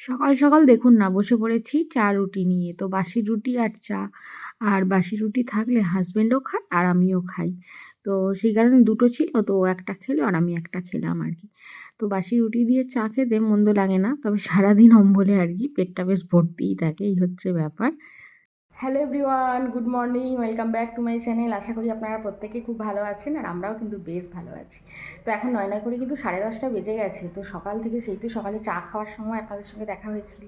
সকাল সকাল দেখুন না বসে পড়েছি চা রুটি নিয়ে। তো বাসি রুটি আর চা, আর বাসি রুটি থাকলে হাজবেন্ডও খায় আর আমিও খাই। তো সেই কারণে দুটো ছিল, তো ও একটা খেলো আর আমি একটা খেলাম আর কি। তো বাসি রুটি দিয়ে চা খেতে মন্দ লাগে না, তবে সারাদিন অম্বলে আর কি পেটটা বেশ ভর্তিই থাকে, এই হচ্ছে ব্যাপার। Hello everyone, good morning, welcome back to my channel. আশা করি আপনারা প্রত্যেকে খুব ভালো আছেন আর আমরাও কিন্তু বেশ ভালো আছি। তো এখন 9 করে কিন্তু 10:30 বেজে গেছে। তো সকাল থেকে সেই তো সকালে চা খাওয়ার সময় আপনাদের সঙ্গে দেখা হয়েছিল।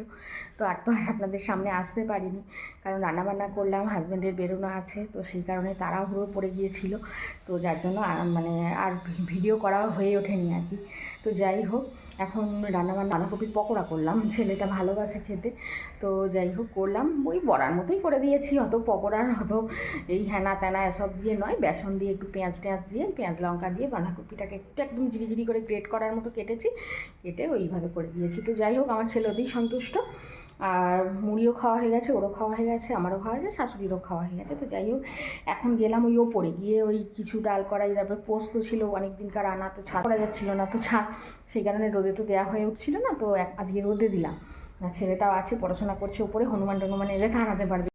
তো আর আপনাদের সামনে আসতে পারিনি, কারণ রান্নাবান্না করলাম, হাজব্যান্ডের বেরোনো আছে, তো সেই কারণে তাড়াহুড়ো পড়ে গিয়েছিল। তো যার জন্য মানে আর ভিডিও করাও হয়ে ওঠেনি আর কি। তো যাই হোক, এখন রান্নাবান্না বাঁধাকপির পকোড়া করলাম, ছেলেটা ভালোবাসে খেতে। তো যাই হোক করলাম, ওই বড়ার মতোই করে দিয়েছি, অত পকোড়ার অত এই হ্যানা ত্যানা এসব দিয়ে নয়, বেসন দিয়ে একটু পেঁয়াজ টেঁয়াজ দিয়ে, পেঁয়াজ লঙ্কা দিয়ে বাঁধাকপিটাকে একটু একদম ঝিরিঝিরি করে গ্রেট করার মতো কেটেছি, কেটে ওইভাবে করে দিয়েছি। তো যাই হোক, আমার ছেলে ওতেই সন্তুষ্ট। আর মুড়িও খাওয়া হয়ে গেছে, ওরও খাওয়া হয়ে গেছে, আমারও খাওয়া হয়ে গেছে, শাশুড়িরও খাওয়া হয়ে গেছে। তো যাই হোক, এখন গেলাম ওই ওপরে গিয়ে ওই কিছু ডাল কড়াই, তারপরে পোস্ত ছিল অনেক দিনকার আনা, তো ছাদ করা যাচ্ছিলো না, তো ছাদ সেই কারণে রোদে তো দেওয়া হয়ে উঠছিল না, তো আজকে রোদে দিলাম। আর ছেলেটাও আছে, পড়াশোনা করছে উপরে, হনুমান টনুমান এলে তাড়াতে পারবে।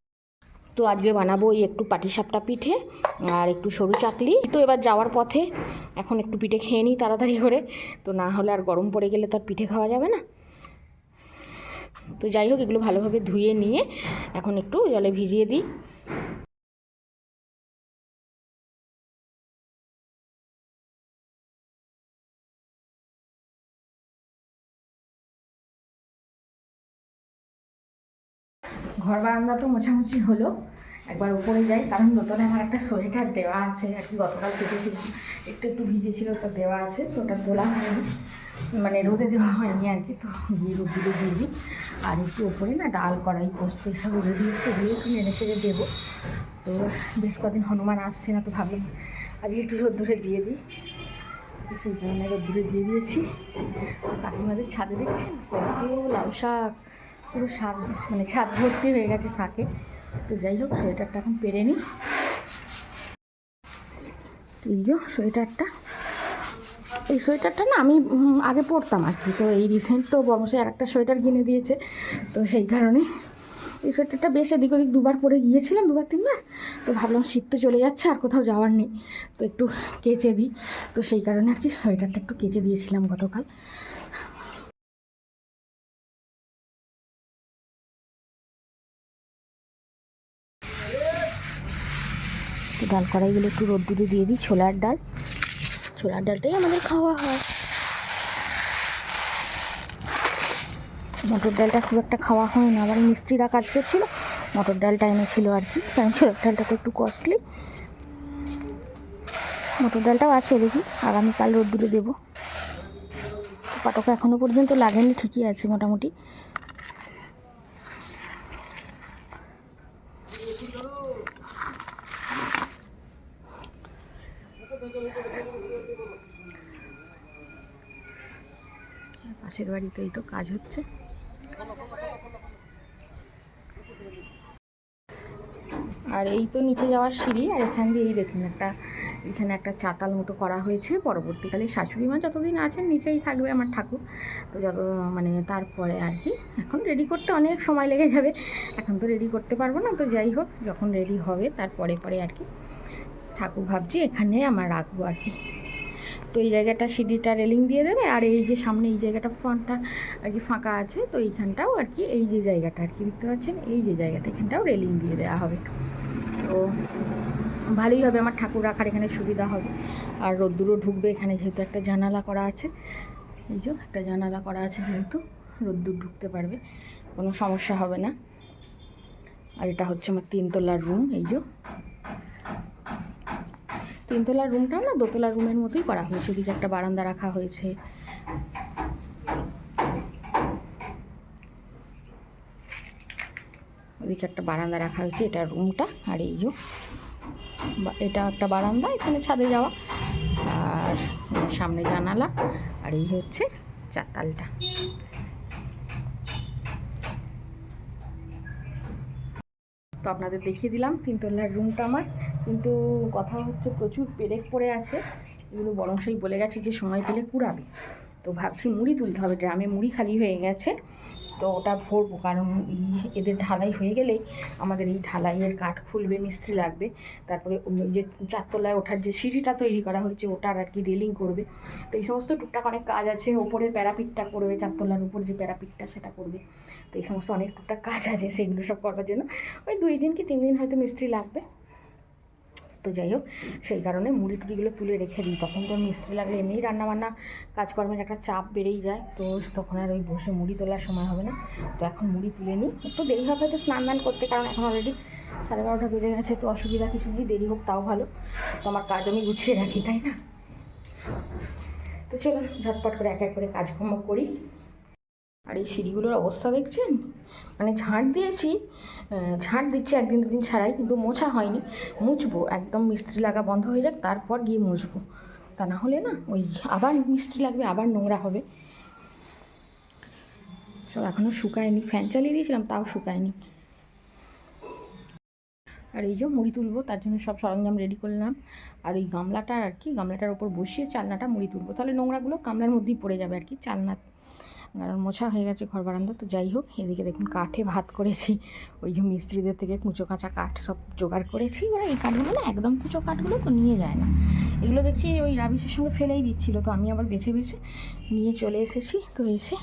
তো আজকে বানাবো ওই একটু পাটিসাপটা পিঠে আর একটু সরু চাকলি। তো এবার যাওয়ার পথে এখন একটু পিঠে খেয়ে নিই তাড়াতাড়ি করে, তো না হলে আর গরম পড়ে গেলে তো আর পিঠে খাওয়া যাবে না। তো যাই হোক, এগুলো ভালোভাবে ধুয়ে নিয়ে এখন একটু জলে ভিজিয়ে দিই। ঘর বারান্দা তো মোছামুছি হলো, একবার উপরে যাই, কারণ দোতলায় আমার একটা সোয়েটার দেওয়া আছে আর কি, গতকাল কেটেছিলাম, একটু একটু ভিজেছিল, ওটা দেওয়া আছে, তো ওটা তোলা হয়নি, মানে রোদে দেওয়া হয়নি আর কি। তো গিয়ে রোদ্দুরে দিয়ে দিই। আর একটু ওপরে না ডাল কড়াই পোস্ত এসব রোদে দিয়েছে, এগুলো একটু নেড়ে চেড়ে দেবো। তো বেশ কদিন হনুমান আসছে না, তো ভাবলাম আজকে একটু রোদ্দুরে দিয়ে দিই, তো সেই কারণে রোদ্দুরে দিয়ে দিয়েছি। কাকিমাদের ছাদে দেখছেন কত লাউ শাক, পুরো শাক, মানে ছাদ ভর্তি হয়ে গেছে শাকে। তো যাই হোক, সোয়েটারটা এখন পেরে নিই। এই যে সোয়েটারটা, এই সোয়েটারটা না আমি আগে পরতাম আর কি, তো এই রিসেন্ট তো বর্মশাই আর একটা সোয়েটার কিনে দিয়েছে, তো সেই কারণে এই সোয়েটারটা বেশ এদিক ওদিক দুবার পরে গিয়েছিলাম, দুবার তিনবার। তো ভাবলাম শীত তো চলে যাচ্ছে, আর কোথাও যাওয়ার নেই, তো একটু কেচে দিই। তো সেই কারণে আর কি সোয়েটারটা একটু কেচে দিয়েছিলাম গতকাল। তো ডাল কড়াইগুলো একটু রোদ্দুরে দিয়ে দিই, ছোলার ডাল, ছোলার ডালটাই আমাদের খাওয়া হয়। মটর ডালটা খুব একটা খাওয়া হয় না, আবার মিস্ত্রিরা কাজ করছিল, মটর ডালটা এনেছিল আর কি, কারণ ছোলার ডালটা তো একটু কস্টলি। মটর ডালটাও আছে, দেখি আগামীকাল রোদ্দুরে দেবো। পাটকা এখনও পর্যন্ত লাগেনি, ঠিকই আছে মোটামুটি। পাশের বাড়িতেই তো কাজ হচ্ছে। আর এই তো নিচে যাওয়ার সিঁড়ি, আর এখান দিয়ে এই দেখুন একটা, এখানে একটা চাতাল মতো করা হয়েছে। পরবর্তীকালে শাশুড়ি মা যতদিন আছেন নিচেই থাকবে, আমার ঠাকুর তো যত, মানে তারপরে আর কি, এখন রেডি করতে অনেক সময় লেগে যাবে, এখন তো রেডি করতে পারবো না। তো যাই হোক, যখন রেডি হবে তারপরে পরে আর কি ঠাকুর ভাবছি এখানে আমার রাখবো আর কি। তো এই জায়গাটা সিঁড়িটা রেলিং দিয়ে দেবে, আর এই যে সামনে এই জায়গাটা ফ্রন্টটা আর কি ফাঁকা আছে, তো এইখানটাও আর কি, এই যে জায়গাটা আর কি দেখতে পাচ্ছেন, এই যে জায়গাটা এখানটাও রেলিং দিয়ে দেওয়া হবে। তো ভালোই হবে, আমার ঠাকুর রাখার এখানে সুবিধা হবে, আর রোদ্দুরও ঢুকবে এখানে, যেহেতু একটা জানালা করা আছে, এই যে একটা জানালা করা আছে, যেহেতু রোদ্দুর ঢুকতে পারবে, কোনো সমস্যা হবে না। আর এটা হচ্ছে আমার 3তলার রুম, এই যে 3তলার রুমটাও না দোতলার রুমের মতোই করা হয়েছে, এদিকে একটা বারান্দা রাখা হয়েছে। ওদিকে একটা বারান্দা রাখা হয়েছে, এটা রুমটা, আর এই যে এটা একটা বারান্দা, এখানে ছাদে যাওয়া, আর সামনে জানালা, আর এই হচ্ছে চাতালটা। তো আপনাদের দেখিয়ে দিলাম 3তলার রুমটা আমার, কিন্তু কথা হচ্ছে প্রচুর পেরেক পড়ে আছে, এগুলো বরংশই বলে গেছে যে সময় পেলে কুড়াবে। তো ভাবছি মুড়ি তুলতে হবে, ড্রামে মুড়ি খালি হয়ে গেছে, তো ওটা ভরবো, কারণ এদের ঢালাই হয়ে গেলেই আমাদের এই ঢালাইয়ের কাঠ খুলবে, মিস্ত্রি লাগবে। তারপরে যে 4তলায় ওঠার যে সিঁড়িটা তৈরি করা হয়েছে ওটার আর কি রেলিং করবে। তো এই সমস্ত টুকটাক অনেক কাজ আছে। ওপরের প্যারাপিটটা করবে, 4তলার উপর যে প্যারাপিটটা সেটা করবে। তো এই সমস্ত অনেক টুকটাক কাজ আছে, সেগুলো সব করবার জন্য ওই 2 দিন কি 3 দিন হয়তো মিস্ত্রি লাগবে। তো যাই হোক, সেই কারণে মুড়ি টুড়িগুলো তুলে রেখে দিই। তখন তো মিস্ত্রি লাগলে এমনিই রান্নাবান্না কাজকর্মের একটা চাপ বেড়েই যায়, তো তখন আর ওই বসে মুড়ি তোলার সময় হবে না। তো এখন মুড়ি তুলে নিই, একটু দেরি হবে হয়তো স্নান দান করতে, কারণ এখন অলরেডি 12:30 বেজে গেছে। তো অসুবিধা কিছু নেই, দেরি হোক তাও ভালো, তো আমার কাজ আমি গুছিয়ে রাখি, তাই না? তো চলো ঝটপট করে এক এক করে কাজকর্ম করি। আর এই সিঁড়িগুলোর অবস্থা দেখছেন, মানে ঝাঁট দিয়েছি, ঝাঁট দিচ্ছি 1 দিন 2 দিন ছাড়াই, কিন্তু মোছা হয়নি। মুছবো, একদম মিস্ত্রি লাগা বন্ধ হয়ে যাক তারপর গিয়ে মুছবো, তা না হলে না ওই আবার মিস্ত্রি লাগবে, আবার নোংরা হবে। সব এখনও শুকায়নি, ফ্যান চালিয়ে দিয়েছিলাম তাও শুকায়নি। আর এই যে মুড়ি তুলবো, তার জন্য সব সরঞ্জাম রেডি করলাম। আর ওই গামলাটা আর কি, গামলাটার ওপর বসিয়ে চালনাটা মুড়ি তুলবো, তাহলে নোংরাগুলো গামলার মধ্যেই পড়ে যাবে আর কি, চালনা, কারণ মোছা হয়ে গেছে ঘর বারান্দা। তো যাই হোক, এদিকে দেখুন কাঠে ভাত করেছি, ওই যে মিস্ত্রিদের থেকে কুঁচো কাঁচা কাঠ সব জোগাড় করেছি। ওরা এই কাঠগুলো না একদম কুঁচো কাঠগুলো তো নিয়ে যায় না, এগুলো দেখছি ওই রাবিশের সঙ্গে ফেলেই দিচ্ছিলো, তো আমি আবার বেছে বেছে নিয়ে চলে এসেছি। তো এসে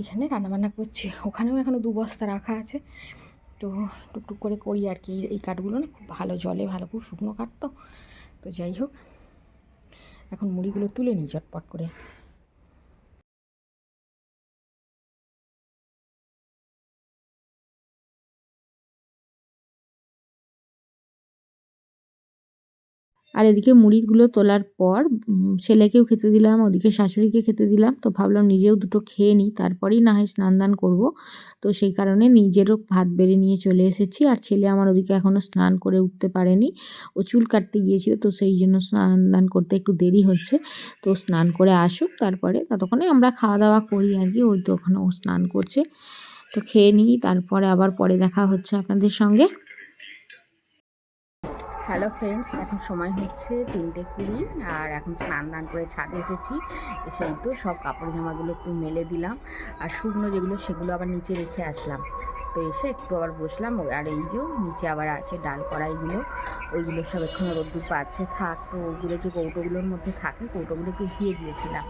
এখানে রান্নাবান্না করছি, ওখানেও এখনও 2 বস্তা রাখা আছে। তো টুকটুক করে করি আর কি। এই কাঠগুলো না খুব ভালো জলে, ভালো খুব শুকনো কাঠ তো। তো যাই হোক, এখন মুড়িগুলো তুলে নিই চটপট করে। আর এদিকে মুড়িগুলো তোলার পর ছেলেকেও খেতে দিলাম, ওদিকে শাশুড়িকে খেতে দিলাম। তো ভাবলাম নিজেও দুটো খেয়ে নিই, তারপরেই না হয় স্নান দান করবো। তো সেই কারণে নিজেরও ভাত বেড়ে নিয়ে চলে এসেছি। আর ছেলে আমার ওদিকে এখনও স্নান করে উঠতে পারেনি, ও চুল কাটতে গিয়েছিল, তো সেই জন্য স্নান দান করতে একটু দেরি হচ্ছে। তো স্নান করে আসুক, তারপরে ততক্ষণে আমরা খাওয়া দাওয়া করি আর কি। ওই তো ওখানে ও স্নান করছে, তো খেয়ে নিই, তারপরে আবার পরে দেখা হচ্ছে আপনাদের সঙ্গে। হ্যালো ফ্রেন্ডস, এখন সময় হচ্ছে 3:20, আর এখন স্নান দান করে ছাদে এসেছি। এসেই তো সব কাপড় জামাগুলো একটু মেলে দিলাম, আর শুকনো যেগুলো সেগুলো আবার নিচে রেখে আসলাম। তো এসে একটু আবার বসলাম। আর এই যে নিচে আবার আছে ডাল কড়াইগুলো, ওইগুলো সব এখনও রোদ্দুর পাচ্ছে, থাক। তো ওগুলো যে কৌটোগুলোর মধ্যে থাকে, কৌটোগুলো একটু ধুয়ে দিয়েছিলাম,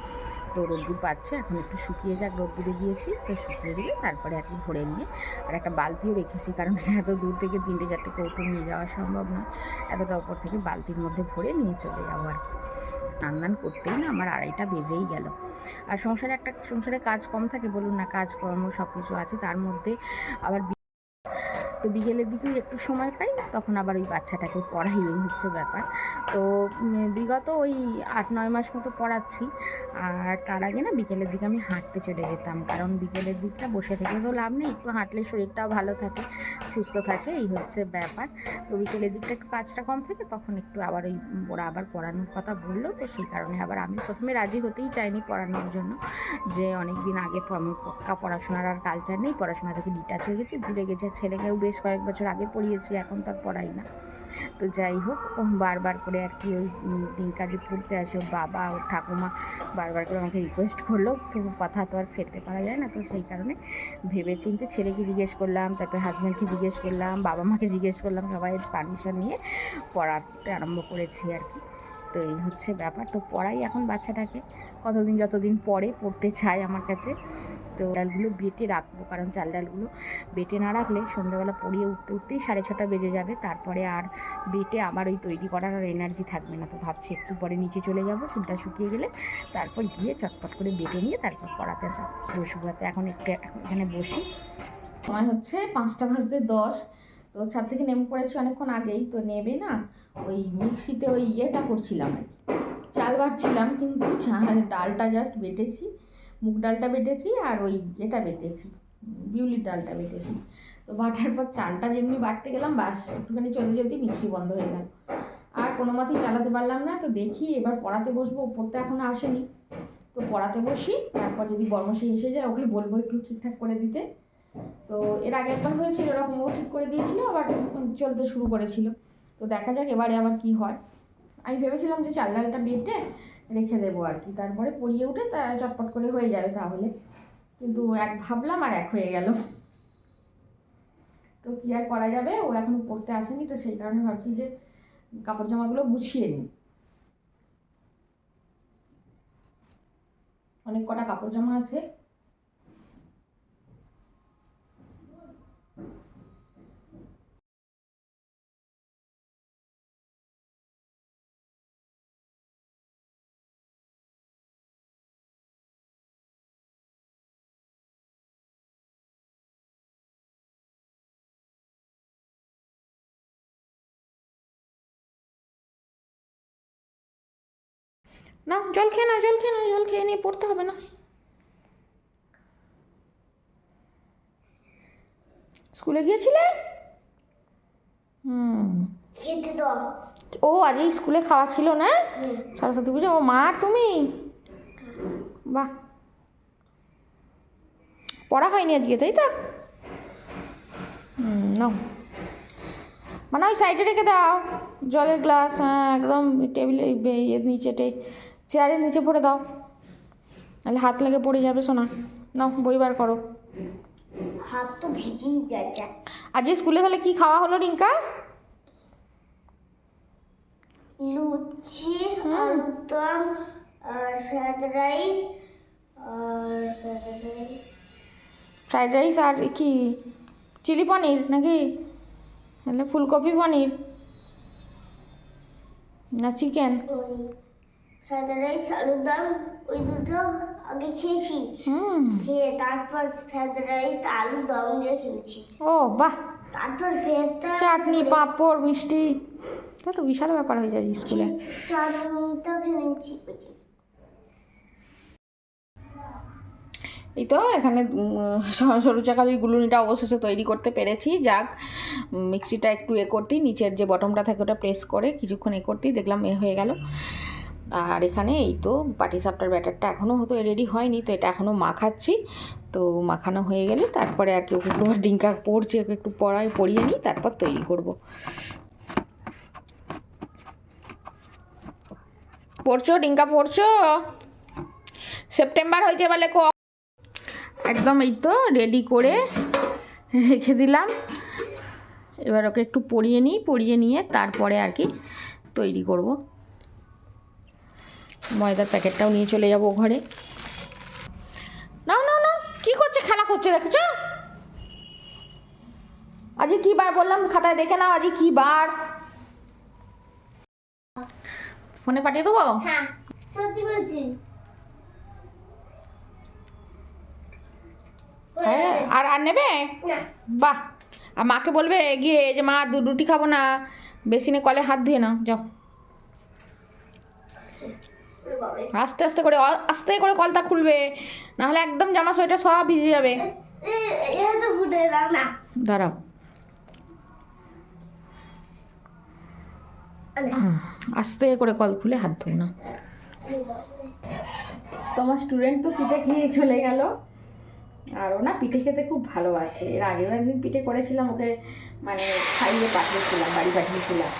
তো রোদ্দুর পাচ্ছে, এখন একটু শুকিয়ে যাক, রোদ্দুরে দিয়েছি। তো শুকিয়ে গেলে তারপরে আর কি ভরে নিয়ে, আর একটা বালতিও রেখেছি, কারণ এত দূর থেকে 3-4টে কৌটো নিয়ে যাওয়া সম্ভব নয়। এতটা উপর থেকে বালতির মধ্যে ভরে নিয়ে চলে যাবো আর কি। স্নান করতেই না আমার 2:30টা বেজেই গেল। আর সংসারে কাজ কম থাকে বলুন না, কাজকর্ম সব কিছু আছে, তার মধ্যে আবার তো বিকেলের দিকেও একটু সময় পাই, তখন আবার ওই বাচ্চাটাকে পড়াই, এই হচ্ছে ব্যাপার। তো বিগত ওই 8-9 মাস মতো পড়াচ্ছি। আর তার আগে না বিকেলের দিকে আমি হাঁটতে চলে যেতাম, কারণ বিকেলের দিকটা বসে থেকে তো লাভ নেই, একটু হাঁটলে শরীরটাও ভালো থাকে, সুস্থ থাকে, এই হচ্ছে ব্যাপার। তো বিকেলের দিকটা একটু কাজটা কম থাকে, তখন একটু আবার ওই ওরা আবার পড়ানোর কথা বললো, তো সেই কারণে আবার আমি প্রথমে রাজি হতেই চাইনি পড়ানোর জন্য, যে অনেক দিন আগে পক্কা পড়াশোনার আর কালচার নেই, পড়াশোনা থেকে ডিটাচ হয়ে গেছি, ভুলে গেছে। ছেলেকেও বেশ কয়েক বছর আগে পড়িয়েছি, এখন তো আর পড়াই না। তো যাই হোক, ও বারবার করে আর কি ওই ডিঙ্কা যে পড়তে আসে, ওর বাবা ওর ঠাকুমা বারবার করে আমাকে রিকোয়েস্ট করলো, তো কথা তো আর ফেলতে পারা যায় না। তো সেই কারণে ভেবে চিন্তে ছেলেকে জিজ্ঞেস করলাম, তারপরে হাজব্যান্ডকে জিজ্ঞেস করলাম, বাবা মাকে জিজ্ঞেস করলাম, সবাই পারমিশন নিয়ে পড়াতে আরম্ভ করেছি আর কি। তো এই হচ্ছে ব্যাপার। তো পড়াই এখন বাচ্চাটাকে, যতদিন পরে পড়তে চায় আমার কাছে। তো ডালগুলো বেটে রাখবো, কারণ চাল ডালগুলো বেটে না রাখলে সন্ধ্যাবেলা পড়িয়ে উঠতেই 6:30 বেজে যাবে, তারপরে আর বেটে আবার ওই তৈরি করার আর এনার্জি থাকবে না। তো ভাবছি একটু পরে নিচে চলে যাব, চুলটা শুকিয়ে গেলে তারপর গিয়ে চটপট করে বেটে নিয়ে তারপর পড়াতে বসবো। এখন এখানে বসি। সময় হচ্ছে 5:10। তো ছাদ থেকে নেমে পড়েছি অনেকক্ষণ আগেই। তো নেবে না ওই মিক্সিতে ওই ইয়েটা করছিলাম, চাল বাটছিলাম, কিন্তু ডালটা জাস্ট বেটেছি, মুগ ডালটা বেটেছি, আর ওই এটা বেটেছি, বিউলির ডালটা বেটেছি। তো বাটার পর চালটা যেমনি বাটতে গেলাম, বাস একটুখানি চলতে মিক্সি বন্ধ হয়ে গেল, আর কোনো মতেই চালাতে পারলাম না। তো দেখি এবার পড়াতে বসবো, পড়তে এখনও আসেনি, তো পড়াতে বসি, তারপর যদি বর্মশাই এসে যায় ওকে বলবো একটু ঠিকঠাক করে দিতে। তো এর আগে একবার হয়েছিল এরকম, ও ঠিক করে দিয়েছিল, আবার চলতে শুরু করেছিল। তো দেখা যাক এবারে আবার কি হয়। আমি ভেবেছিলাম যে চাল ডালটা বেটে রেখে দেবো আর কি, তারপরে পরিয়ে উঠে তা চটপট করে হয়ে যাবে তাহলে। কিন্তু এক ভাবলাম আর এক হয়ে গেল। তো কি আর করা যাবে, ও এখনো পড়তে আসেনি, তো সেই কারণে ভাবছি যে কাপড় জামাগুলো গুছিয়ে নিই। অনেক কটা কাপড় জামা আছে। না জল খেয়ে না, জল খেয়ে না, জল খেয়ে নিয়ে পড়তে হবে না। স্কুলে গিয়েছিলে? খেতে দাও। ও আজ এই স্কুলে খাওয়া ছিল না, সরস্বতী পুজো। ও মা আর তুমি, বাহ, পড়া হয়নি আজকে তাই তো? নাও, মানে ওই সাইডে রেখে দাও জলের গ্লাস। হ্যাঁ একদম টেবিলে নিচে চেয়ারের নিচে পড়ে দাও, নাহলে হাত লেগে পড়ে যাবে সোনা। নাও বই বার করো। হাত তো ভিজেই গেছে। আজকে স্কুলে তাহলে কি খাওয়া হলো রিঙ্কা? লুচি, আলুর দম, আর ফ্রাইড রাইস, ফ্রাইড রাইস আর কি চিলি পনির নাকি, তাহলে ফুলকপি পনির না চিকেন? ফ্রাইড রাইস, আলুর দম, ওই দুটো আগে খেয়েছি। খেয়ে তারপর ফ্রাইড রাইস আলুর দম দিয়ে খেয়েছি। ও বাহ, তারপর ভেতর চাটনি পাঁপড় মিষ্টি, তা তো বিশাল ব্যাপার হয়ে যায় স্কুলে। চাটনিটা খেয়েছি। এই তো এখানে সরু চাকালির গুলুনিটা অবশেষে তৈরি করতে পেরেছি। যাক, মিক্সিটা একটু করতেই, নিচের যে বটমটা থাকে ওটা প্রেস করে কিছুক্ষণ করতেই দেখলাম হয়ে গেল। আর এখানে এই তো পাটিসাপটার ব্যাটারটা এখনও হয়তো রেডি হয়নি, তো এটা এখনও মাখাচ্ছি। তো মাখানো হয়ে গেলে তারপরে আর কি ওকে একটু ডিঙ্কা পড়ছে, ওকে একটু পড়িয়ে নিই, তারপর তৈরি করব। পড়ছো ডিঙ্কা, পড়ছো? সেপ্টেম্বর হয়েছে বলে একদম এই তো রেডি করে রেখে দিলাম। এবার ওকে একটু পরিয়ে নিই, পরিয়ে নিয়ে তারপরে আর কি তৈরি করব। ময়দার প্যাকেটটাও নিয়ে চলে যাব ঘরে। নাও নাও নাও, কী করছে, খেলা করছে দেখেছ? আজকে কী বার বললাম, খাতায় দেখে নাও আজকে কী বার। ফোনে পাঠিয়ে দেবো? হ্যাঁ সত্যি বলছি। হ্যাঁ, আর আর নেবে? বাহ, আর মাকে বলবে গিয়ে যে মা রুটি খাবো না, বেসিনে কলে হাত ধুয়ে নাও যাও। আস্তে আস্তে করে, আস্তে করে কলটা খুলবে, নাহলে একদম জামা সোয়েটার সব ভিজে যাবে। দাঁড়াও, আস্তে করে কল খুলে হাত ধো না। তোমার স্টুডেন্ট তো পিঠে খেয়ে চলে গেল, আর ও না পিঠে খেতে খুব ভালোবাসে। এর আগেও একদিন পিঠে করেছিলাম, ওকে মানে খাইয়ে পাঠিয়েছিলাম, বাড়ি পাঠিয়েছিলাম।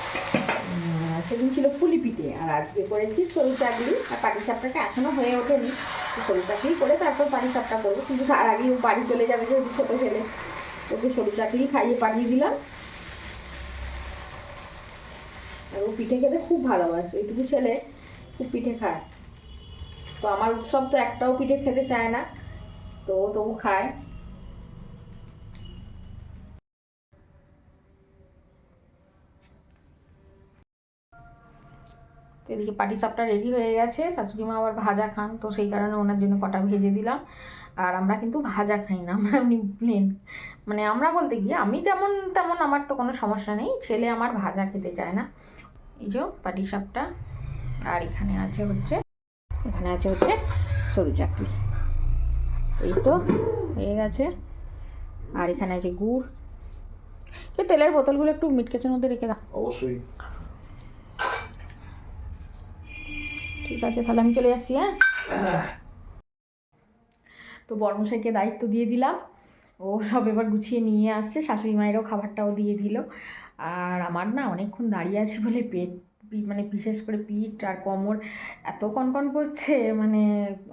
সেদিন ছিল পুলি পিঠে, আর আজকে করেছি সরু চাকলি। আর পাটিসাপটাটা এখনও হয়ে ওঠেনি, সরু চাকলি করে তারপর পাটিসাপটা করবো। কিন্তু তার আগেই ও বাড়ি চলে যাবে, যেহেতু ছোটো ছেলে, ওকে সরু চাকলি খাইয়ে পাঠিয়ে দিলাম। আর ও পিঠে খেতে খুব ভালোবাসে, এইটুকু ছেলে খুব পিঠে খায়। তো আমার উৎসব তো একটাও পিঠে খেতে চায় না, তো ও তবু খায়। এদিকে পাটিসাপটা রেডি হয়ে গেছে। শাশুড়ি মা আবার ভাজা খান, তো সেই কারণে ওনার জন্য কটা ভেজে দিলাম। আর আমরা কিন্তু ভাজা খাই না, আমরা এমনি প্লেন, মানে আমরা বলতে গিয়ে আমি যেমন তেমন, আমার তো কোনো সমস্যা নেই, ছেলে আমার ভাজা খেতে চায় না। এই যে পাটিসাপটা, আর এখানে আছে হচ্ছে সরু চাকলি। এই তো হয়ে গেছে। আর এখানে আছে গুড়। তেলের বোতলগুলো একটু মিটকেসের মধ্যে রেখে দাও। অবশ্যই। ঠিক আছে, তাহলে আমি চলে যাচ্ছি। হ্যাঁ, তো বর্মশাইকে দায়িত্ব দিয়ে দিলাম, ও সব এবার গুছিয়ে নিয়ে আসছে। শাশুড়ি মায়েরও খাবারটাও দিয়ে দিল। আর আমার না অনেকক্ষণ দাঁড়িয়ে আছে বলে পেট মানে বিশেষ করে পিঠ আর কোমর এত কনকন করছে, মানে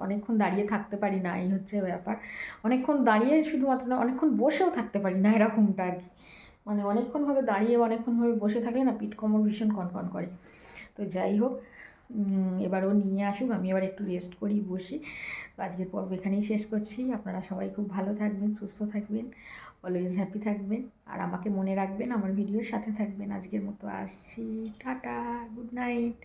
অনেকক্ষণ দাঁড়িয়ে থাকতে পারি না, এই হচ্ছে ব্যাপার। অনেকক্ষণ দাঁড়িয়ে শুধুমাত্র না, অনেকক্ষণ বসেও থাকতে পারি না, এরকমটা আর কি। মানে অনেকক্ষণভাবে দাঁড়িয়ে বা অনেকক্ষণভাবে বসে থাকলে না পিঠ কোমর ভীষণ কনকন করে। তো যাই হোক, এবার ও নিয়ে আসুক, আমি এবার একটু রেস্ট করি, বসি। তো আজকের পর্ব এখানেই শেষ করছি। আপনারা সবাই খুব ভালো থাকবেন, সুস্থ থাকবেন, অলওয়েজ হ্যাপি থাকবেন, আর আমাকে মনে রাখবেন, আমার ভিডিওর সাথে থাকবেন। আজকের মতো আসছি, টাটা, গুড নাইট।